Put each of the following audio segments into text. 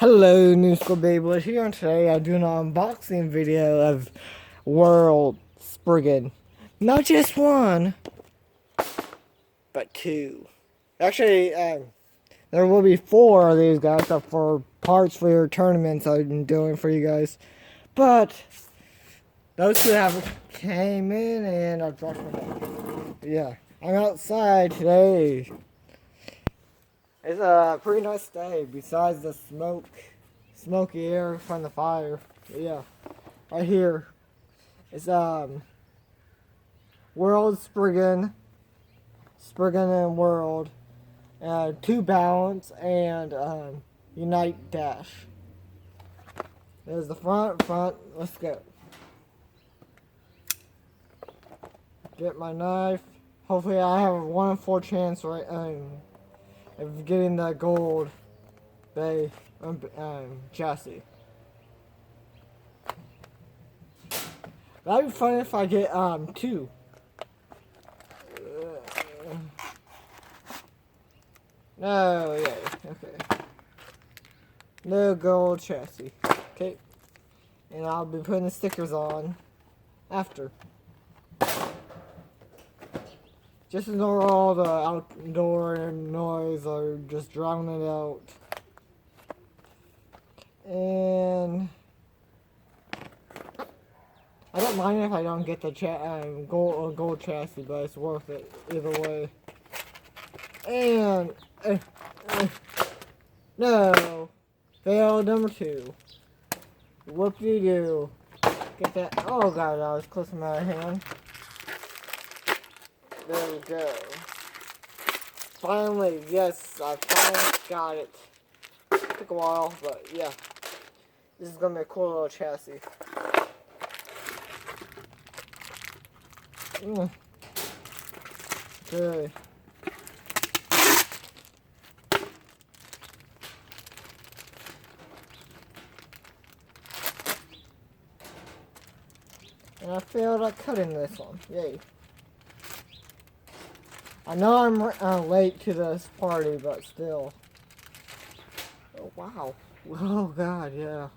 Hello, New School Beyblade here, and today I do an unboxing video of World Spriggan. Not just one, but two. Actually, there will be four of these guys up for parts for your tournaments I've been doing for you guys. But those two have came in and I've dropped them. Yeah, I'm outside today. It's a pretty nice day, besides the smoky air from the fire. Yeah, right here. It's World Spriggan and World, 2 balance and Unite Dash. There's the front. Let's go. Get my knife. Hopefully, I have a 1 in 4 chance of getting that gold chassis. That'd be fun if I get 2. No, yeah, okay. No gold chassis. Okay. And I'll be putting the stickers on after. Just ignore all the outdoor noise or just drown it out. And I don't mind if I don't get the gold chassis, but it's worth it either way. And no, fail number 2. Whoop-de-doo. Get that. Oh god, that was close to my hand. There we go. Finally, yes, I finally got it. Took a while, but yeah. This is gonna be a cool little chassis. Okay. And I failed at cutting this one. Yay. I know I'm late to this party, but still. Oh, wow. Oh, God, yeah.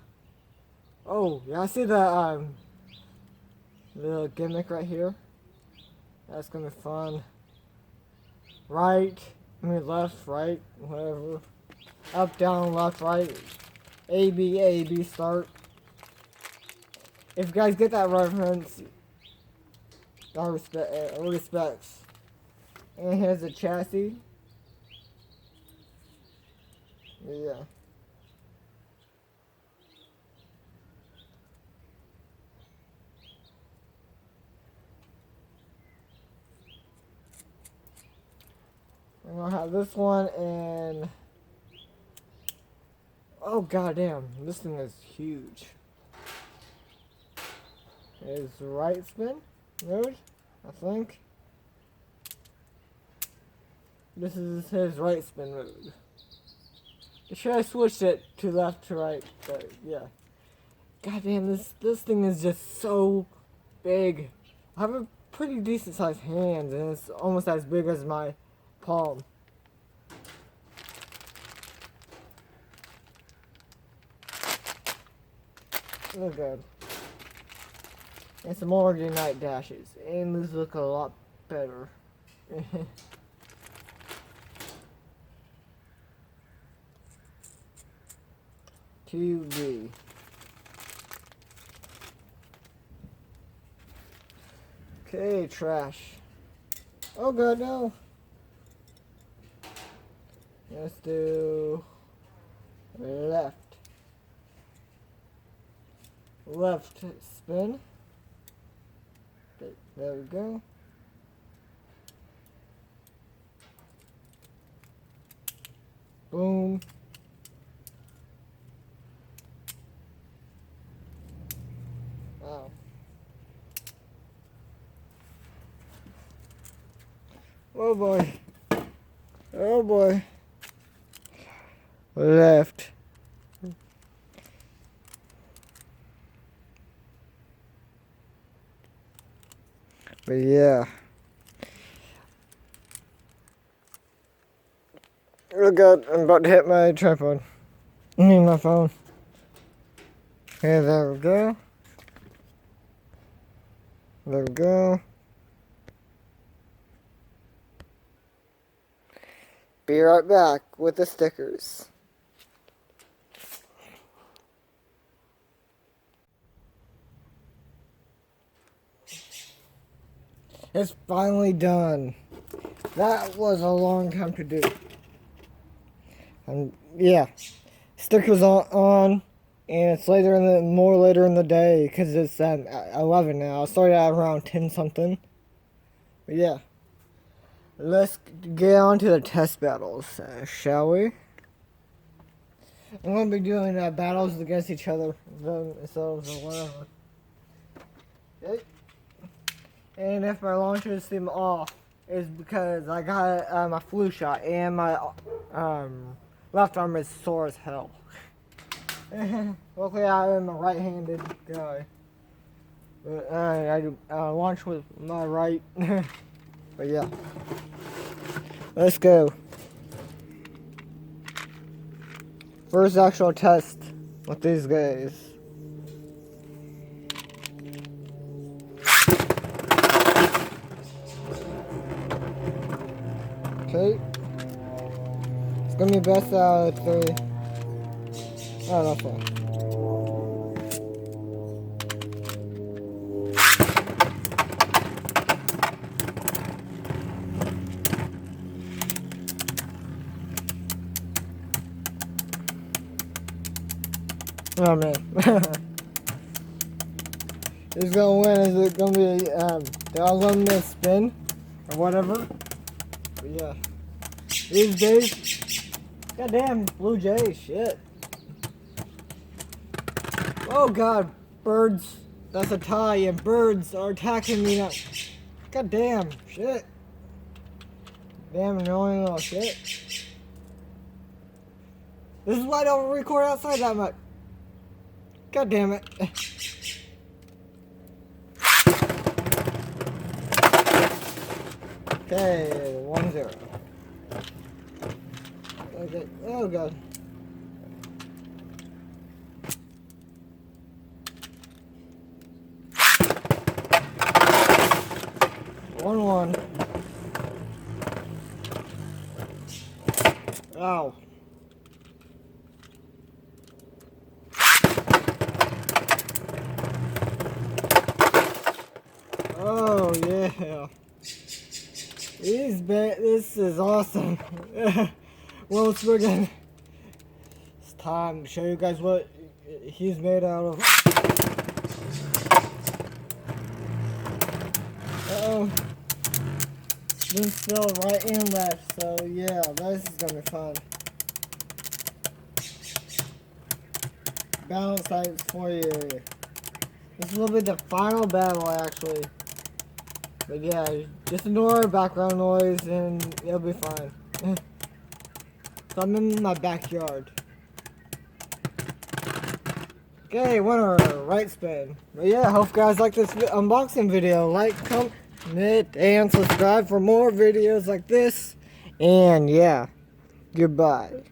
Oh, yeah, I see the little gimmick right here. That's gonna be fun. Left, right, whatever. Up, down, left, right. A, B, start. If you guys get that reference, respects. And here's the chassis. Yeah. I'm gonna have this one and oh goddamn, this thing is huge. Is right spin mode, I think. This is his right spin mode. Should I switched it to left to right? But yeah. Goddamn, this thing is just so big. I have a pretty decent sized hand, and it's almost as big as my palm. Look good. And some more Unite dashes, and these look a lot better. 2B. Okay, trash. Oh god, no. Let's do left. Left spin. There we go. Boom. Wow. Oh boy. Oh boy. Left. But yeah. Oh god, I'm about to hit my tripod. I need my phone. Okay, there we go. There we go. Be right back with the stickers. It's finally done. That was a long time to do. And yeah, stickers on, and it's more later in the day because it's at 11 now. I started at around 10 something. But yeah, let's get on to the test battles, shall we? I'm gonna be doing battles against each other, themselves or whatever. Okay. And if my launchers seem off, it's because I got my flu shot and my left arm is sore as hell. Luckily, I am a right-handed guy. But I launch with my right. But yeah, let's go. First actual test with these guys. Okay. It's gonna be best out of 3. Oh, that's fine. Oh man. Who's gonna win? Is it gonna be the unlimited spin or whatever? But yeah. These days, goddamn Blue Jays, shit. Oh god, birds. That's a tie, and birds are attacking me now. Goddamn, shit. Damn annoying little shit. This is why I don't record outside that much. God damn it. Okay, 1-0. Okay, oh god. 1-1. Ow. Oh yeah. This is awesome. Well, spriggan. It's time to show you guys what he's made out of. Uh-oh. Been still right and left, so yeah, this is gonna be fun. Battle sites for you. This will be the final battle, actually. But yeah, just ignore background noise and it'll be fine. So I'm in my backyard. Okay, winner, right spin. But yeah, hope you guys like this unboxing video. Like, comment, and subscribe for more videos like this. And yeah, goodbye.